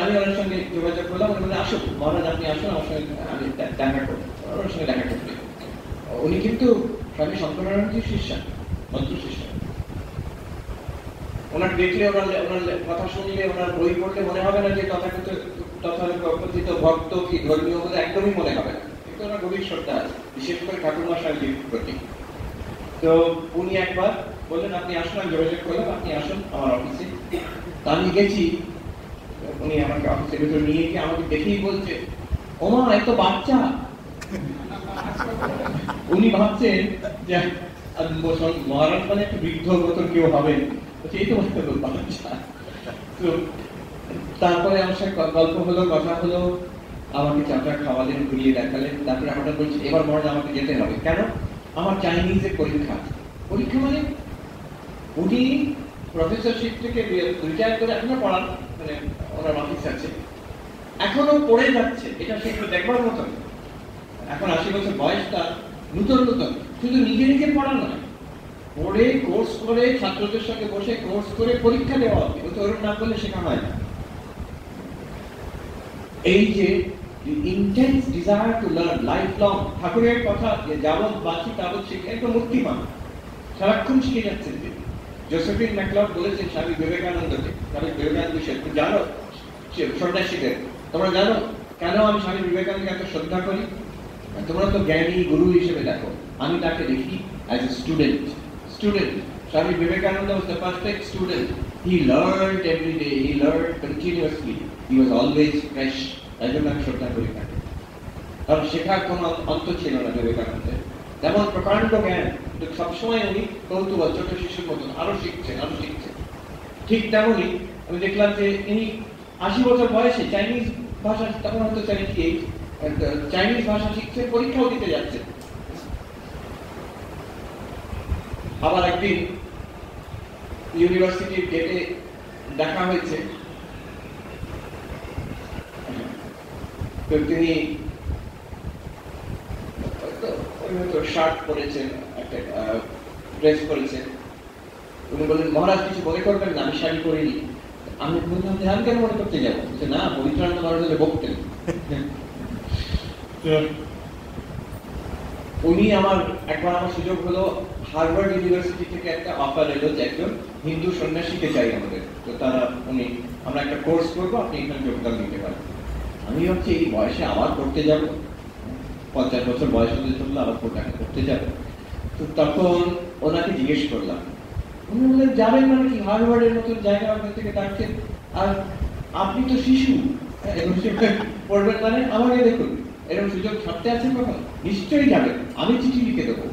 আমি ওনার সঙ্গে যোগাযোগ করলাম, উনি আসুন মহারাজ, আপনি আসুন আমার সঙ্গে, আমি দেখা করবো, ওনার সঙ্গে দেখা করতে। উনি কিন্তু স্বামী শঙ্করানন্দজির শিষ্যা, মন্ত্র শিষ্যা। ওনার দেখলে, ওনার কথা শুনলে, ওনার বই পড়লে মনে হবে না যে তথাকথিত ভক্ত কি ধর্মীয় বলে, একদমই মনে হবে না, কিন্তু ওনার গভীর শ্রদ্ধা আছে, বিশেষ করে ঠাকুরমা সাহেবের প্রতি। তো উনি একবার বললেন, আপনি আসুন, আমি যোগাযোগ করলাম, আপনি আসুন আমার অফিসে। আমি গেছি, উনি আমাকে অফিসের ভিতরে নিয়ে গিয়ে আমাকে দেখেই বলছে, ওমা এত বাচ্চা। উনি ভাবছেন যে মহারাজ মানে একটা বৃদ্ধ মতন কেউ হবে, এই তো বাচ্চা। তো তারপরে আমার সাথে গল্প হলো, কথা হলো, আমাকে চাটা খাওয়ালেন, ঘুরিয়ে দেখালেন। তারপরে হঠাৎ বলছে, এবার মহারাজ আমাকে যেতে হবে। কেন? আমার চাইনিজের পরীক্ষা। পরীক্ষা মানে উনি প্রফেসরশিপ থেকে রিটায়ার করে এখনো পড়ান, মানে ওনার অফিস আছে, এখনো পড়ে যাচ্ছে, এটা সেগুলো দেখবার মতন। এখন 80 বছর বয়স, তার নূতন শুধু নিজে নিজে পড়া নয়, পড়ে কোর্স করে ছাত্রদের সঙ্গে বসে কোর্স করে পরীক্ষা দেওয়া হবে, ওরকম না করলে শেখা হয় না। এই যে intense desire to learn, life long, ঠাকুরের কথা যে যাবৎ বাঁচি তাবৎ শিখে, একদম মূর্তিমান, সারাক্ষণ শিখে যাচ্ছেন তিনি। জোসেফিন ম্যাকলড বলেছেন স্বামী বিবেকানন্দকে, স্বামী বিবেকানন্দ জানো সন্ন্যাসীদের, তোমরা জানো কেন আমি স্বামী বিবেকানন্দকে এত শ্রদ্ধা করি? তোমরা তো জ্ঞানী গুরু হিসেবে দেখো, আমি তাকে দেখি as a student. Swami Vivekananda was the perfect student. He learned every day, he learned continuously, he was always fresh. তাই জন্য আমি শ্রদ্ধা করি তাকে, কারণ শেখার কোনো অন্ত ছিল না বিবেকানন্দের। যেমন প্রকাণ্ড জ্ঞান, সবসময় উনি কৌতূহল, ছোট শিশুর মতন আরো শিখছেন। ঠিক তেমনই আমি দেখলাম যে ইনি 80 বছর বয়সে চাইনিজ ভাষা, তখন হয়তো 78, চাইনিজ ভাষা শিখছে, পরীক্ষাও দিতে যাচ্ছে। আবার একদিন ইউনিভার্সিটির গেটে দেখা হয়েছে, তো তিনি শার্ট পরেছেন, একটা ড্রেস পরেছেন। উনি বললেন, মহারাজ কিছু মনে করবেন না, আমি শাড়ি পরিনি। আমি বললাম, আমি কেন মনে করতে যাবো? না, পবিত্রানন্দ মহারাজ বকতেন। উনি একবার আমার সুযোগ হলো, হার্ভার্ড ইউনিভার্সিটি থেকে একটা অফার এলো যে একজন হিন্দু সন্ন্যাসীকে চাই আমাদের, তো আমরা একটা কোর্স করবো, আপনি এখানে যোগদান দিতে পারেন। আমি ভাবছি এই বয়সে আবার করতে যাবো, 50 বছর বয়স হতে চললো আবার কোটাকে করতে যাবে। তো তখন ওনাকে জিজ্ঞেস করলাম, উনি বললেন যাবেন মানে কি, হার্ভার্ডের মতন জায়গা আপনার থেকে ডাকছেন, আর আপনি তো শিশু, এরকম পড়বেন মানে আমাকে দেখুন এরকম সুযোগ ছাড়তে আছে কখন, নিশ্চয়ই যাবেন, আমি চিঠি লিখে দেবো।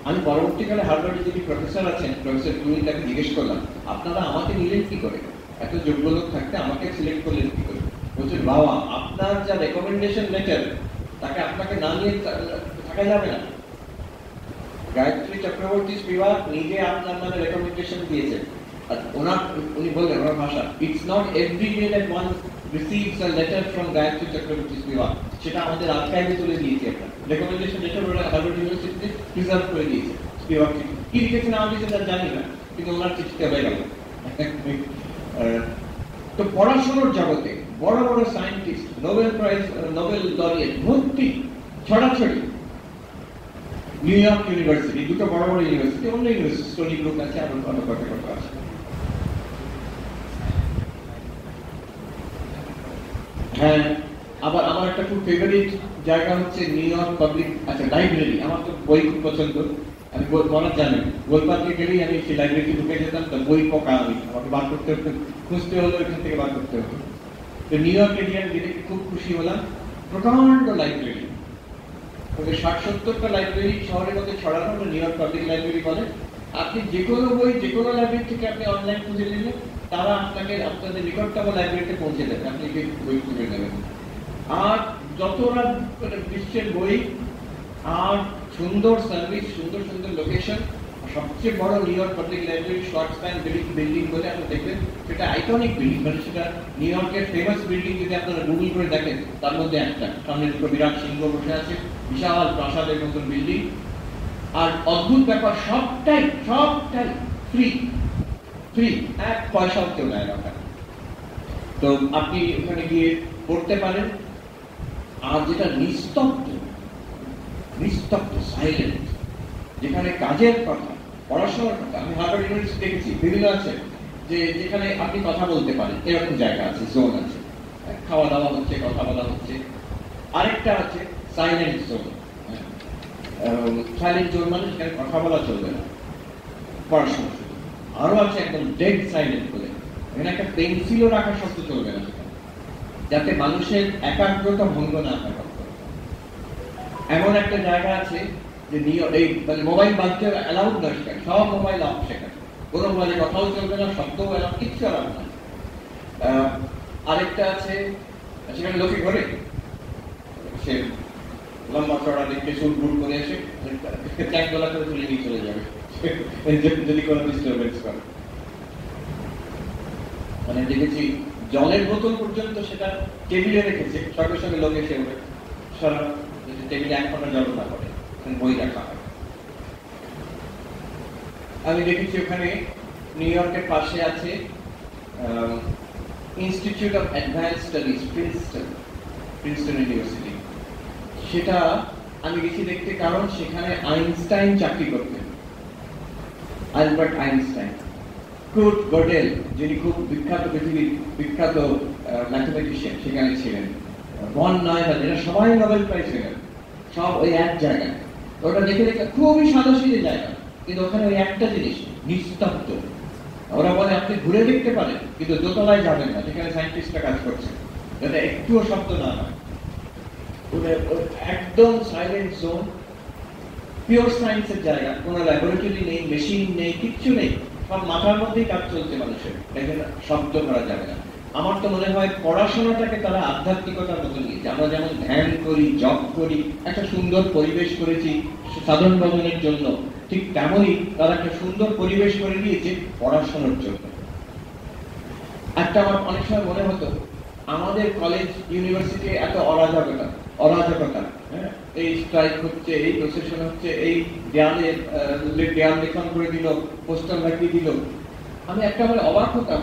আমি পরবর্তীকালে হার্ভার্ডে যিনি প্রফেসর আছেন, প্রফেসর ক্লুনি, তাকে জিজ্ঞেস করলাম আপনারা আমাকে নিলেন কি করে, এত যোগ্য লোক থাকতে আমাকে সিলেক্ট করলেন কি করে? বলছেন বাবা আপনার যা রেকমেন্ডেশন লেটার, তাকে আপনাকে না নিয়ে থাকা যাবে না। গায়ত্রী চক্রবর্তী স্পিভাক নিজে আপনার নামে রেকমেন্ডেশন দিয়েছেন, আর উনি বললেন ওনার ভাষা, it's not every day that one receives a letter from Gayatri Chakraborty Spivak, সেটা আমাদের আর্কাইভে তুলে দিয়েছে একটা রেকমেন্ডেশন লেটার, ওরা হার্ভার্ড ইউনিভার্সিটিতে প্রিজার্ভ করে দিয়েছে। স্পিভাক কি লিখেছেন আমি সেটা জানি না, কিন্তু ওনার চিঠিতে হয়ে গেল। তো পড়াশোনার জগতে বড় বড় scientist, Nobel prize, Nobel laureate ভর্তি ছড়াছড়ি। নিউ ইয়র্ক ইউনিভার্সিটি, দুটো বড় বড় ইউনিভার্সিটি, অন্য ইউনিভার্সিটি স্টোনি গ্রুপ আছে, আরো অন্য কত কত আছে। হ্যাঁ, আবার আমার একটা খুব ফেভারিট জায়গা হচ্ছে নিউ ইয়র্ক পাবলিক, আচ্ছা লাইব্রেরি। আমার তো বই খুব পছন্দ, আমি বলার জানি গোলপার্কে গেলেই আমি সেই লাইব্রেরিতে ঢুকে যেতাম, তো বই পকা আমি, আমাকে বার করতে হতো, খুঁজতে হলো এখান থেকে বার করতে হতো। তো নিউ ইয়র্কে গিয়ে আমি দেখে খুব খুশি হলাম, প্রকাণ্ড লাইব্রেরি, 60-70টা লাইব্রেরি শহরের মধ্যে ছড়ানো, নিউ ইয়র্ক পাবলিক লাইব্রেরি বলে। আপনি যে কোনো বই যে কোনো লাইব্রেরি থেকে আপনি অনলাইন খুঁজে নিলে তারা আপনাকে আপনাদের নিকটতম লাইব্রেরিতে পৌঁছে দেবে, আপনি বই খুঁজে নেবেন। আর যতটা বিশ্বের বই, আর সুন্দর সার্ভিস, সুন্দর সুন্দর লোকেশন, সবচেয়ে বড় new York public library short span building বলে আপনি দেখবেন, সেটা আইকনিক বিল্ডিং, মানে সেটা নিউ ইয়র্কের ফেমাস বিল্ডিং। যদি আপনারা গুগল করে দেখেন তার মধ্যে একটা, সামনে দুটো বিরাট সিংহ বসে আছে, বিশাল প্রাসাদের মতন বিল্ডিং। আর অদ্ভুত ব্যাপার, সবটাই ফ্রি, এক পয়সাও কেউ নেয় না। তো আপনি ওখানে গিয়ে পড়তে পারেন। আর যেটা নিস্তব্ধ সাইলেন্ট, যেখানে কাজের কথা, পড়াশোনার কথা, আমি হার্ভার্ড ইউনিভার্সিটি দেখেছি, বিভিন্ন আছে যে যেখানে আপনি কথা বলতে পারেন, এরকম জায়গা আছে, জোন আছে, খাওয়া দাওয়া হচ্ছে, কথা বলা হচ্ছে। আরেকটা আছে সাইলেন্ট জোন। সাইলেন্ট জোন মানে সেখানে কথা বলা চলবে না, পড়াশোনা শুধু। আরো আছে একদম ডেড সাইলেন্ট বলে, এখানে একটা পেন্সিলও রাখার শব্দ চলবে না সেখানে, যাতে মানুষের একাগ্রতা ভঙ্গ না হয়। এমন একটা জায়গা আছে যে এই মানে মোবাইল বাজতে অ্যালাউড নয় সেখানে, সব মোবাইল অফ সেখানে, কোনো মোবাইলে কথাও চলবে না, শব্দও অ্যালাউড, কিচ্ছু অ্যালাউড না। আরেকটা আছে সেখানে লোকে ঘরে সে লম্বা চড়া দেখতে সুট বুট করে এসে ট্যাঙ্ক গলা করে তুলে নিয়ে চলে যাবে যদি কোনো ডিস্টারবেন্স করে। মানে দেখেছি জলের বোতল পর্যন্ত সেটা টেবিলে রেখেছে, সঙ্গে সঙ্গে লোক এসে উঠে সারা টেবিলে এক ফোঁটা জল না করে বই রাখা হয়। আমি দেখেছি ওখানে নিউ ইয়র্কের পাশে আছে institute of advance studies, Princeton university. সেটা আমি গেছি দেখতে, কারণ সেখানে আইনস্টাইন চাকরি করতেন, আলবার্ট আইনস্টাইন। ক্রুড গডেল, যিনি খুব বিখ্যাত, পৃথিবীর বিখ্যাত ম্যাথমেটিশিয়ান, সেখানে ছিলেন। বন নয়ডা, এরা সবাই নোবেল প্রাইজ পেলেন, সব ওই এক জায়গায়। ওটা দেখে দেখে খুবই সাদাসিধে জায়গা, কিন্তু ওখানে ওই একটা জিনিস, নিস্তব্ধ। ওরা বলে আপনি ঘুরে দেখতে পারেন, কিন্তু দোতলায় যাবেন না, যেখানে সায়েন্টিস্টরা কাজ করছে, যাতে একটুও শব্দ না হয়। একদম সাইলেন্ট জোন, পিওর সায়েন্সের জায়গা, কোনো ল্যাবরেটরি নেই, মেশিন নেই, কিচ্ছু নেই, সব মাথার মধ্যেই কাজ চলছে মানুষের, এখানে শব্দ করা যাবে না। আমার তো মনে হয় পড়াশোনাটাকে তারা আধ্যাত্মিকতার মতো নিয়েছে। আমরা যেমন ধ্যান করি, জপ করি, একটা সুন্দর পরিবেশ করেছি সাধন ভজনের জন্য, ঠিক তেমনই তারা একটা সুন্দর পরিবেশ করে দিয়েছে পড়াশোনার জন্য। একটা আমার অনেক সময় মনে হতো আমাদের কলেজ ইউনিভার্সিটি এত অরাজকতা, হ্যাঁ, এই স্ট্রাইক হচ্ছে, এই প্রসেশন হচ্ছে, এই দেয়াল লেখন করে দিল, পোস্টার লাগিয়ে দিল। আমি একটা মানে অবাক হতাম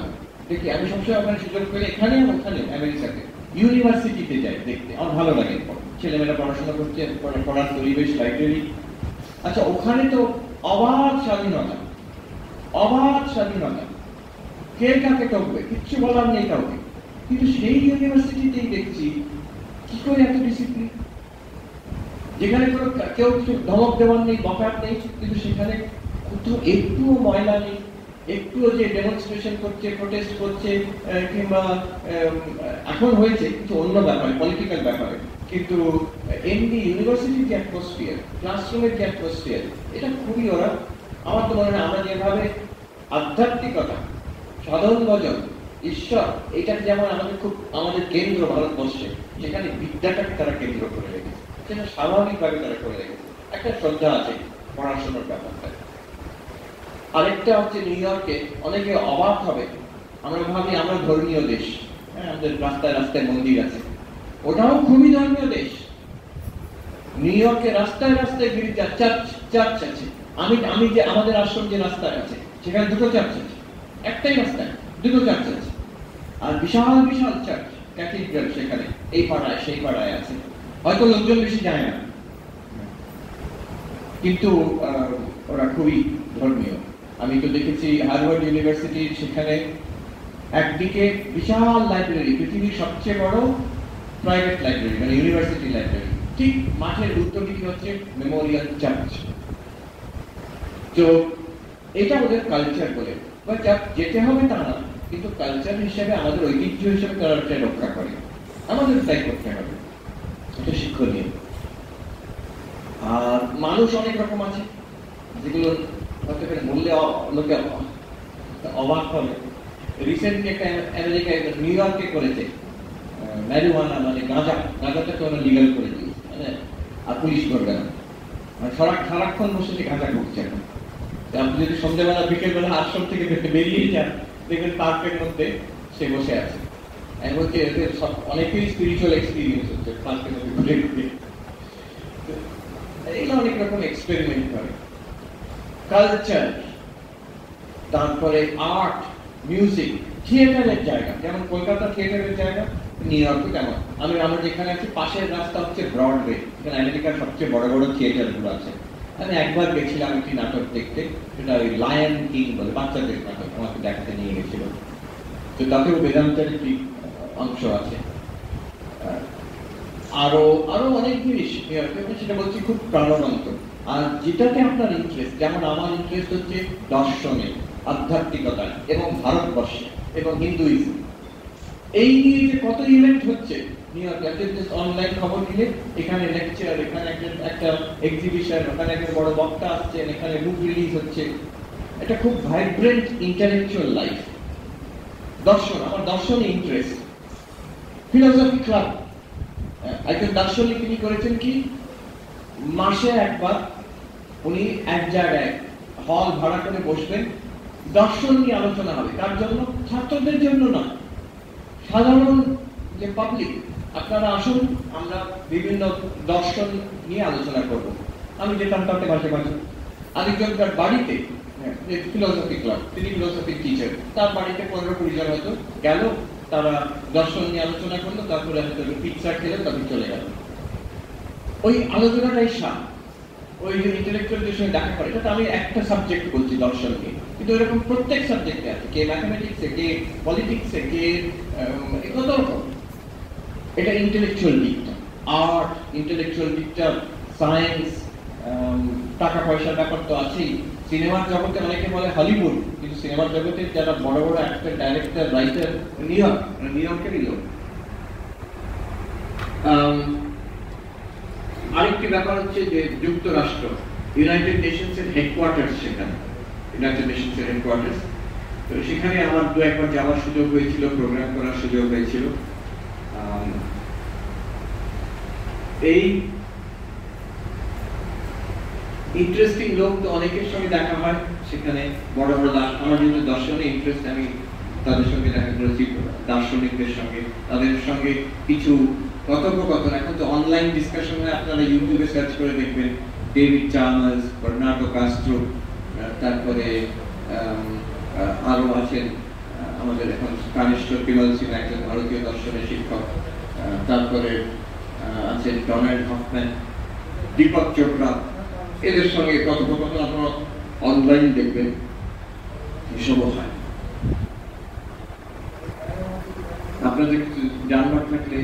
দেখি। আমি সবসময় ওখানে সুযোগ পেলে এখানে ওখানে আমেরিকাতে ইউনিভার্সিটিতে যাই দেখতে, আমার ভালো লাগে। ছেলেমেয়েরা পড়াশোনা করছে, পড়ার পরিবেশ, লাইব্রেরি। আচ্ছা, ওখানে তো অবাধ স্বাধীনতা, কে কাকে টকবে কিচ্ছু বলার নেই কাউকে। কিন্তু সেই ইউনিভার্সিটিতেই দেখছি কি করে এত ডিসিপ্লিন, যেখানে কোনো কেউ কিছু ধমক দেওয়ার নেই, বকার নেই, কিন্তু সেখানে কোথাও একটুও ময়লা নেই, একটুও যে ডেমনস্ট্রেশন করছে, প্রোটেস্ট করছে, কিংবা এখন হয়েছে কিছু অন্য ব্যাপারে, পলিটিক্যাল ব্যাপারে, কিন্তু এমনি ইউনিভার্সিটির যে অ্যাটমসফিয়ার, ক্লাসরুমের যে অ্যাটমসফিয়ার, এটা খুবই ওরা, আমার তো মনে হয় আমরা যেভাবে আধ্যাত্মিকতা, সাধন ভজন, ঈশ্বর, এটা যেমন আমাদের খুব আমাদের কেন্দ্র ভারতবর্ষে, যেখানে বিদ্যাটাকে তারা কেন্দ্র করে রেখেছে, সেটা স্বাভাবিকভাবে তারা করে রেখেছে। একটা শ্রদ্ধা আছে পড়াশোনার ব্যাপারটা। আরেকটা হচ্ছে নিউ ইয়র্কে অনেকে অবাক হবে, আমরা ভাবি আমরা ধর্মীয় দেশ, হ্যাঁ, আমাদের রাস্তায় রাস্তায় মন্দির আছে, ওটাও খুবই ধর্মীয় দেশ। নিউ ইয়র্কে রাস্তায় রাস্তায় গির্জা, চার্চ আছে। আমি যে আমাদের আশ্রম যে রাস্তায় আছে, সেখানে দুটো চার্চ আছে, একটাই রাস্তায় দুটো চার্চ আছে, আর বিশাল বিশাল চার্চ, ক্যাথিড্রাল সেখানে এই পাড়ায় সেই পাড়ায় আছে, হয়তো লোকজন বেশি যায় না, কিন্তু ওরা খুবই ধর্মীয়। আমি তো দেখেছি হার্ভার্ড ইউনিভার্সিটি, সেখানে একদিকে বিশাল লাইব্রেরি, পৃথিবীর সবচেয়ে বড় প্রাইভেট লাইব্রেরি, মানে ইউনিভার্সিটি লাইব্রেরি, ঠিক মাঠের উত্তর দিকে হচ্ছে মেমোরিয়াল চার্চ। তো এটা ওদের কালচার বলে, বা চার্চ যেতে হবে তা না, কিন্তু কালচার হিসেবে আমাদের ঐতিহ্য হিসেবে তারা এটা রক্ষা করে, আমাদের তাই করতে হবে, এটা শিক্ষণীয়। আর মানুষ অনেক রকম আছে, যেগুলো বললে লোকে অবাক হবে। রিসেন্টলি একটা আমেরিকায় নিউ ইয়র্কে করেছে ম্যারিজুয়ানা, মানে গাঁজাটাকে ওরা লিগাল করে দিয়েছে, মানে আর পুলিশ করবে না, মানে সারাক্ষণ বসে গাঁজা করছে এখন। আপনি যদি সন্ধ্যাবেলা বিকেলবেলা আশ্রম থেকে বেরিয়ে যান, দেখবেন পার্কের মধ্যে সে বসে আছে, বলছে অনেকেই স্পিরিচুয়াল এক্সপিরিয়েন্স হচ্ছে পার্কের মধ্যে ঘুরে ঘুরে। এগুলো অনেক রকম এক্সপেরিমেন্ট করে। কালচার, তারপরে আর্ট, মিউজিক, থিয়েটারের জায়গা, যেমন কলকাতা থিয়েটারের জায়গা, নিউ ইয়র্কে তেমন। আমরা যেখানে আছি পাশের রাস্তা হচ্ছে ব্রডওয়ে, এখানে আমেরিকার সবচেয়ে বড় বড় থিয়েটার গুলো আছে। আমি একবার গেছিলাম একটি নাটক দেখতে, সেটা ওই লায়ন কিং বলে, বাচ্চাদের নাটক, আমাকে দেখাতে নিয়ে গেছিল। তো তাতেও বেদান্তের একটি অংশ আছে। আরো আরো অনেক জিনিস সেটা বলছি খুব প্রাণবন্ত। আর যেটাতে আপনার ইন্টারেস্ট, যেমন আমার ইন্টারেস্ট হচ্ছে দর্শনে, আধ্যাত্মিকতা এবং ভারতবর্ষে এবং হিন্দুইজম, এই নিয়ে যে কত ইভেন্ট হচ্ছে নিউ ইয়র্কে, অনলাইন খবর দিলে এখানে লেকচার, এখানে একটা এক্সিবিশন, ওখানে একটা বড় বক্তা আসছেন, এখানে বুক রিলিজ হচ্ছে, এটা খুব ভাইব্রেন্ট ইন্টেলেকচুয়াল লাইফ। দর্শন, আমার দর্শনে ইন্টারেস্ট। ফিলোসফি ক্লাব, একজন দার্শনিক তিনি করেছেন কি, মাসে একবার উনি এক জায়গায় হল ভাড়া করে বসবেন, দর্শন নিয়ে আলোচনা হবে। তার জন্য, ছাত্রদের জন্য না, সাধারণ যে পাবলিক, আপনারা আসুন, আমরা বিভিন্ন দর্শন নিয়ে আলোচনা করব। আমি যেতাম তাতে মাসে মাসে। আরেকজনকার বাড়িতে ফিলোসফি ক্লাব, তিনি ফিলোসফি টিচার, তার বাড়িতে 15-20 জন হয়তো গেল, তারা দর্শন নিয়ে আলোচনা করলো, তারপরে হয়তো পিৎজা খেলে তারপর চলে গেল। ওই আলোচনাটাই সার, ওই যে ইন্টেলেকচুয়ালদের সঙ্গে দেখা করে। এটা আমি একটা সাবজেক্ট বলছি দর্শনকে, কিন্তু এরকম প্রত্যেক সাবজেক্টে আছে, কে ম্যাথমেটিক্সে, কে পলিটিক্সে, কে কত রকম। এটা ইন্টেলেকচুয়াল দিকটা, আর্ট ইন্টেলেকচুয়াল দিকটা, সায়েন্স, টাকা পয়সার ব্যাপার তো আছেই। সিনেমার জগতে অনেকে বলে হলিউড, কিন্তু সিনেমার জগতে যারা বড় বড় অ্যাক্টর, ডাইরেক্টর, রাইটার, নিউ ইয়র্কেরই লোক। আরেকটি ব্যাপার হচ্ছে যে যুক্তরাষ্ট্র, ইউনাইটেড নেশনস এর হেডকোয়ার্টার, সেখানে ইউনাইটেড নেশনস এর হেডকোয়ার্টার, তো সেখানে আমার 2-1 যাওয়ার সুযোগ হয়েছিল, প্রোগ্রাম করার সুযোগ হয়েছিল। এই ইন্টারেস্টিং লোক তো অনেকের সঙ্গে দেখা হয় সেখানে, বড় বড় আমার যেহেতু দর্শনে ইন্টারেস্ট, আমি তাদের সঙ্গে দেখা করেছি, দার্শনিকদের সঙ্গে, তাদের সঙ্গে কিছু কথোপকথন। এখন তো অনলাইন ডিসকাশন হয়, আপনারা ইউটিউবে সার্চ করে দেখবেন, ডেভিড চার্মার্স, বার্নার্ডো কাস্ট্রো, তারপরে আরো আছেন আমাদের এখন কানেশ্বর বিমল সিং, একজন ভারতীয় দর্শনের শিক্ষক, তারপরে আছেন ডোনাল্ড হফম্যান, দীপক চোপড়া, এদের সঙ্গে কথোপকথন আপনারা অনলাইন দেখবেন, এসবও হয়। আপনাদের জানবার থাকলে